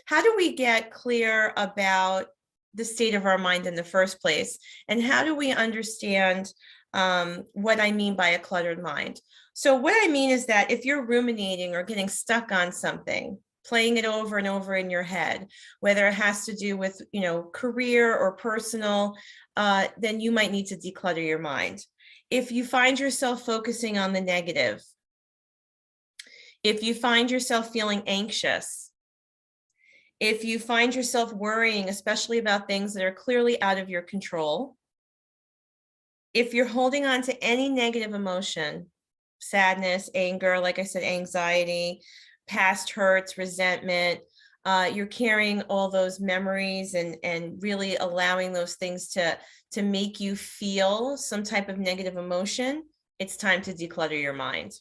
how do we get clear about the state of our mind in the first place? And how do we understand what I mean by a cluttered mind? So what I mean is that if you're ruminating or getting stuck on something, playing it over and over in your head, whether it has to do with, career or personal, then you might need to declutter your mind. If you find yourself focusing on the negative, if you find yourself feeling anxious, if you find yourself worrying, especially about things that are clearly out of your control, if you're holding on to any negative emotion, sadness, anger, like I said, anxiety, past hurts, resentment, you're carrying all those memories and really allowing those things to make you feel some type of negative emotion, it's time to declutter your mind.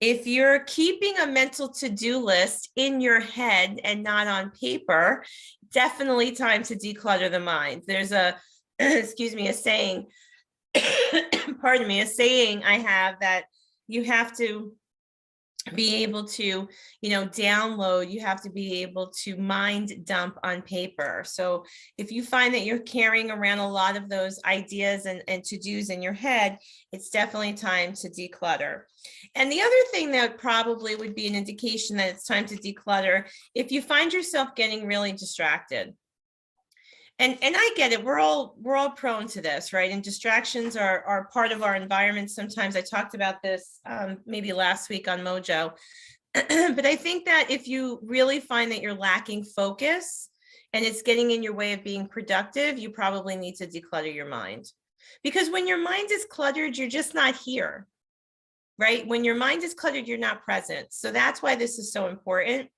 If you're keeping a mental to-do list in your head and not on paper, definitely time to declutter the mind. There's a, excuse me, a saying, pardon me, a saying I have that you have to be able to, download, you have to be able to mind dump on paper. So if you find that you're carrying around a lot of those ideas and to-dos in your head, it's definitely time to declutter. And the other thing that probably would be an indication that it's time to declutter, if you find yourself getting really distracted. And I get it, we're all prone to this, right? And distractions are part of our environment. Sometimes I talked about this maybe last week on Mojo. But I think that if you really find that you're lacking focus and it's getting in your way of being productive, you probably need to declutter your mind. Because when your mind is cluttered, you're just not here, right? When your mind is cluttered, you're not present. So that's why this is so important.